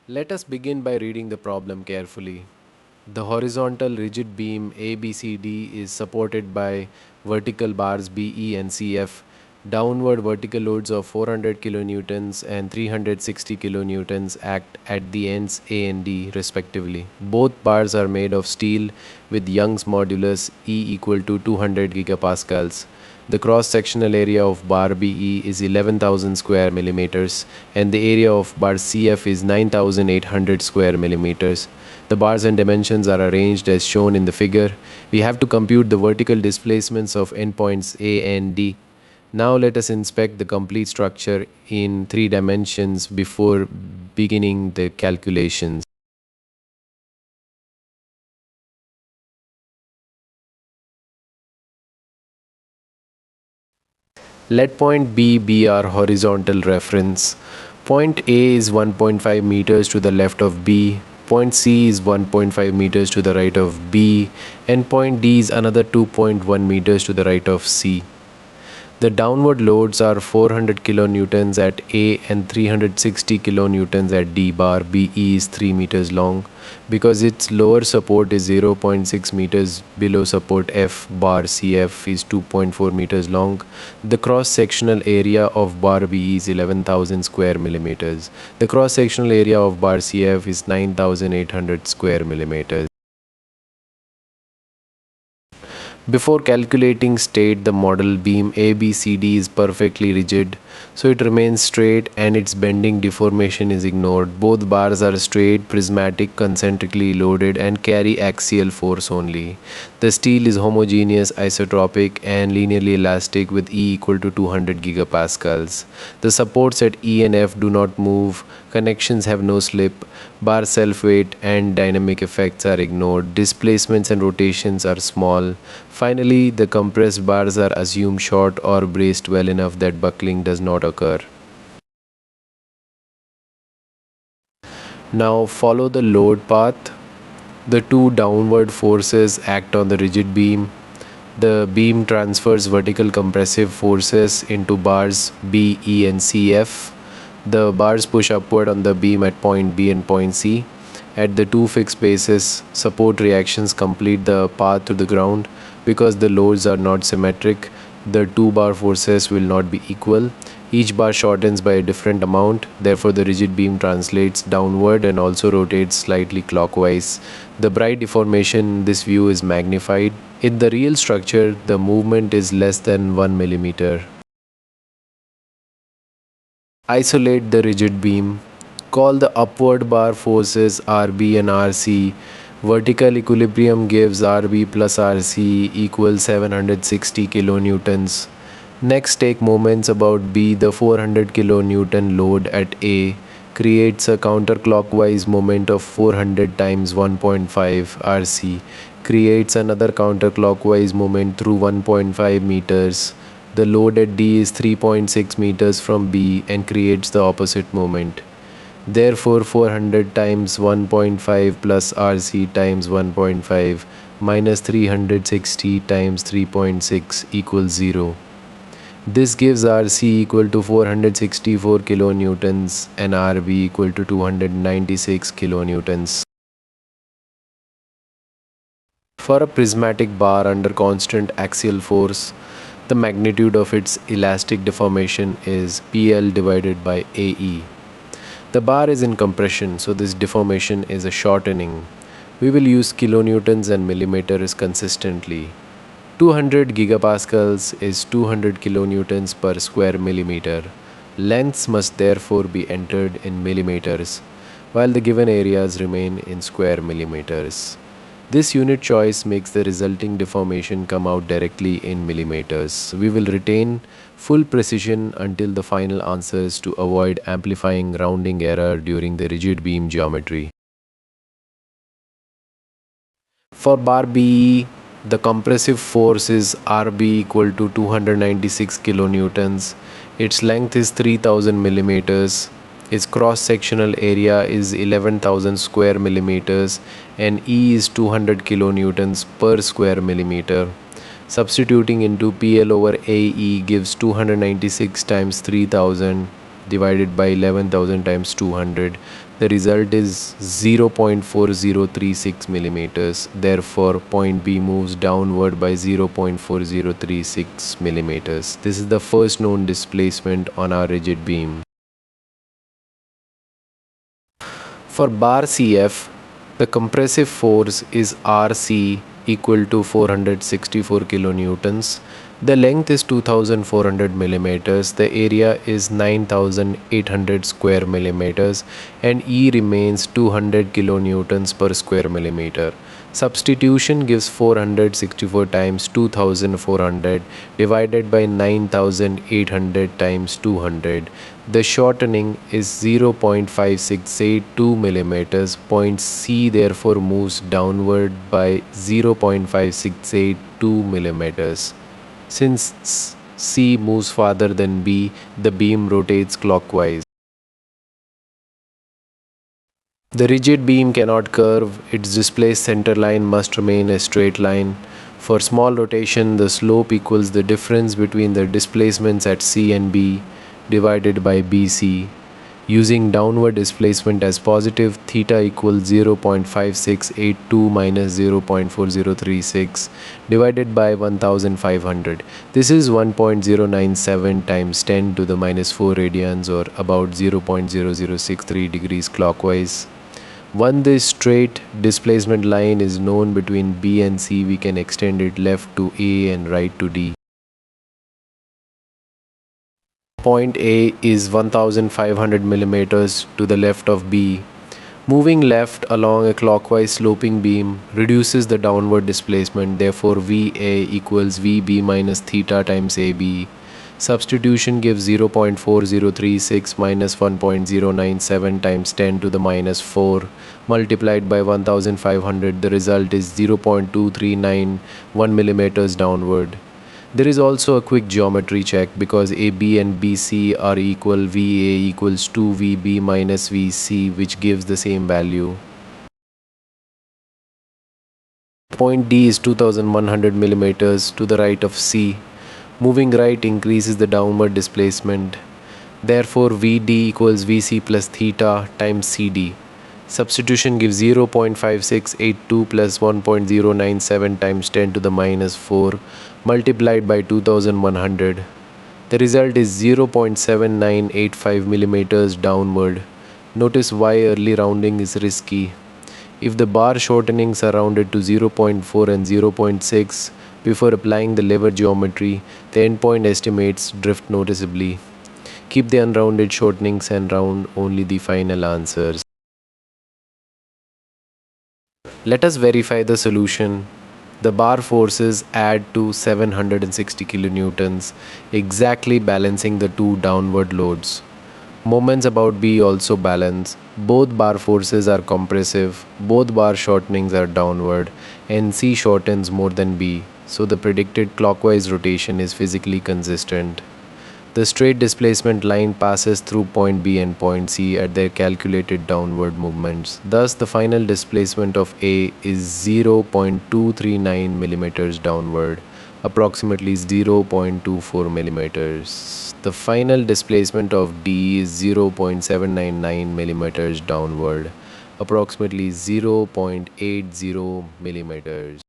Let us begin by reading the problem carefully. The horizontal rigid beam ABCD is supported by vertical bars BE and CF. Downward vertical loads of 400 kilonewtons and 360 kilonewtons act at the ends A and D respectively. Both bars are made of steel with Young's modulus E equal to 200 gigapascals. The cross-sectional area of bar BE is 11,000 square millimeters and the area of bar CF is 9,800 square millimeters. The bars and dimensions are arranged as shown in the figure. We have to compute the vertical displacements of endpoints A and D. Now let us inspect the complete structure in 3 dimensions before beginning the calculations. Let point B be our horizontal reference. Point A is 1.5 meters to the left of B, point C is 1.5 meters to the right of B, and point D is another 2.1 meters to the right of C. The downward loads are 400 kilonewtons at A and 360 kilonewtons at D. Bar BE is 3 meters long. Because its lower support is 0.6 meters below support F, bar CF is 2.4 meters long. The cross-sectional area of bar BE is 11,000 square millimeters. The cross-sectional area of bar CF is 9,800 square millimeters. Before calculating state, the model beam ABCD is perfectly rigid, so it remains straight and its bending deformation is ignored. Both bars are straight, prismatic, concentrically loaded and carry axial force only. The steel is homogeneous, isotropic and linearly elastic with E equal to 200 gigapascals. The supports at E and F do not move, connections have no slip, bar self-weight and dynamic effects are ignored, displacements and rotations are small. Finally, the compressed bars are assumed short or braced well enough that buckling does not occur. Now follow the load path. The two downward forces act on the rigid beam. The beam transfers vertical compressive forces into bars B, E and CF. The bars push upward on the beam at point B and point C. At the two fixed bases, support reactions complete the path to the ground. Because the loads are not symmetric, the two bar forces will not be equal. Each bar shortens by a different amount, therefore the rigid beam translates downward and also rotates slightly clockwise. The bright deformation in this view is magnified. In the real structure, the movement is less than 1 millimeter. Isolate the rigid beam. Call the upward bar forces RB and RC. Vertical equilibrium gives RB plus RC equals 760 kilonewtons. Next, take moments about B. The 400 kilonewton load at A creates a counterclockwise moment of 400 times 1.5 RC, creates another counterclockwise moment through 1.5 meters. The load at D is 3.6 meters from B and creates the opposite moment. Therefore, 400 times 1.5 plus RC times 1.5 minus 360 times 3.6 equals 0. This gives RC equal to 464 kilonewtons and RB equal to 296 kilonewtons. For a prismatic bar under constant axial force, the magnitude of its elastic deformation is PL divided by AE. The bar is in compression, so this deformation is a shortening. We will use kilonewtons and millimeters consistently. 200 gigapascals is 200 kilonewtons per square millimeter. Lengths must therefore be entered in millimeters, while the given areas remain in square millimeters. This unit choice makes the resulting deformation come out directly in millimeters. We will retain full precision until the final answers to avoid amplifying rounding error during the rigid beam geometry. For bar BE, the compressive force is RB equal to 296 kilonewtons. Its length is 3000 millimeters. Its cross-sectional area is 11,000 square millimeters and E is 200 kilonewtons per square millimeter. Substituting into PL over AE gives 296 times 3000 divided by 11,000 times 200. The result is 0.4036 millimeters. Therefore, point B moves downward by 0.4036 millimeters. This is the first known displacement on our rigid beam. For bar CF, the compressive force is RC equal to 464 kilonewtons. The length is 2400 millimeters. The area is 9800 square millimeters and E remains 200 kilonewtons per square millimeter. Substitution gives 464 times 2400 divided by 9800 times 200. The shortening is 0.5682 millimeters. Point C therefore moves downward by 0.5682 millimeters. Since C moves farther than B, the beam rotates clockwise. The rigid beam cannot curve. Its displaced center line must remain a straight line. For small rotation, the slope equals the difference between the displacements at C and B divided by BC. Using downward displacement as positive, theta equals 0.5682 minus 0.4036 divided by 1500. This is 1.097 times 10 to the minus 4 radians, or about 0.0063 degrees clockwise. Once this straight displacement line is known between B and C, we can extend it left to A and right to D. Point A is 1500 millimeters to the left of B. Moving left along a clockwise sloping beam reduces the downward displacement. Therefore, VA equals VB minus theta times AB. Substitution gives 0.4036 minus 1.097 times 10 to the minus 4 multiplied by 1500. The result is 0.2391 millimeters downward. There is also a quick geometry check. Because AB and BC are equal, VA equals 2VB minus VC, which gives the same value. Point D is 2100 millimeters to the right of C. Moving right increases the downward displacement. Therefore, VD equals VC plus theta times CD. Substitution gives 0.5682 plus 1.097 times 10 to the minus 4 multiplied by 2100. The result is 0.7985 millimeters downward. Notice why early rounding is risky. If the bar shortenings are rounded to 0.4 and 0.6 before applying the lever geometry, the endpoint estimates drift noticeably. Keep the unrounded shortenings and round only the final answers. Let us verify the solution. The bar forces add to 760 kilonewtons, exactly balancing the two downward loads. Moments about B also balance. Both bar forces are compressive, both bar shortenings are downward, and C shortens more than B, so the predicted clockwise rotation is physically consistent. The straight displacement line passes through point B and point C at their calculated downward movements. Thus, the final displacement of A is 0.239 millimeters downward, approximately 0.24 millimeters. The final displacement of D is 0.799 millimeters downward, approximately 0.80 millimeters.